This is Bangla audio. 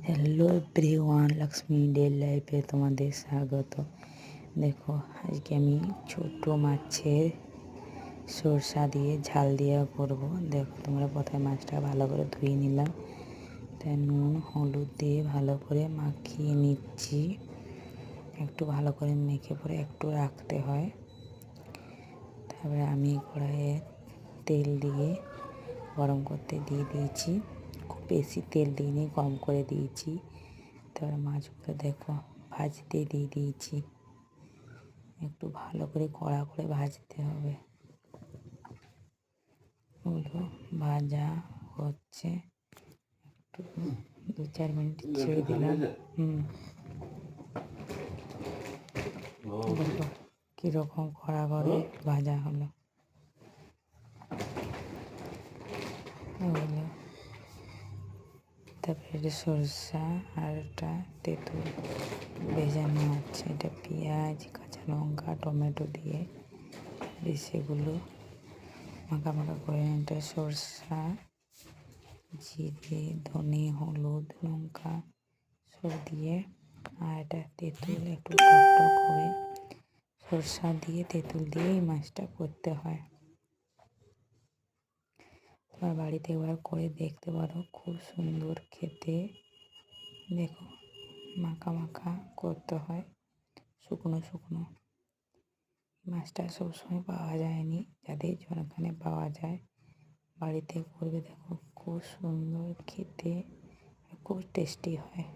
হ্যালো এভরিওয়ান, লক্ষ্মী ডে লাইফে তোমাদের স্বাগত। দেখো, আজকে আমি ছোট মাছের সরষা দিয়ে ঝাল দিয়ে করব। দেখো, তোমরা প্রথমে মাছটা ভালো করে ধুয়ে নিলাম, তাই নুন হলুদ দিয়ে ভালো করে মাখিয়ে নিচ্ছি। একটু ভালো করে মেখে পরে একটু রাখতে হয়। তারপরে আমি কড়াইয়ে তেল দিয়ে গরম করতে দিয়ে দিয়েছি। খুব বেশি তেল দিইনি, কম করে দিয়েছি। তারপরে মাছগুলো দেখো ভাজতে দিয়ে দিয়েছি। একটু ভালো করে কড়া করে ভাজতে হবে। ওগুলো ভাজা হচ্ছে, একটু 2-4 মিনিট ছেড়ে দিলাম। দেখো কীরকম কড়া করে ভাজা হলো। ওগুলো তারপরে এটা সরষা আর এটা তেঁতুল ভেজানো হচ্ছে। এটা পেঁয়াজ, কাঁচা লঙ্কা, টমেটো দিয়ে সেগুলো মাখা মাখা করে এটা সরষা, জিরে, ধনে, হলুদ, লঙ্কা সব দিয়ে, আর এটা তেঁতুল একটু টক টক করে সরষা দিয়ে তেঁতুল দিয়ে এই মাছটা করতে হয়। তোমার বাড়িতে একবার করে দেখতে পারো, খুব সুন্দর খেতে। দেখো মাখা মাখা করতে হয়, শুকনো শুকনো। মাছটা সবসময় পাওয়া যায়নি, যাদের যেখানে পাওয়া যায় বাড়িতে করবে। দেখো খুব সুন্দর খেতে, খুব টেস্টি হয়।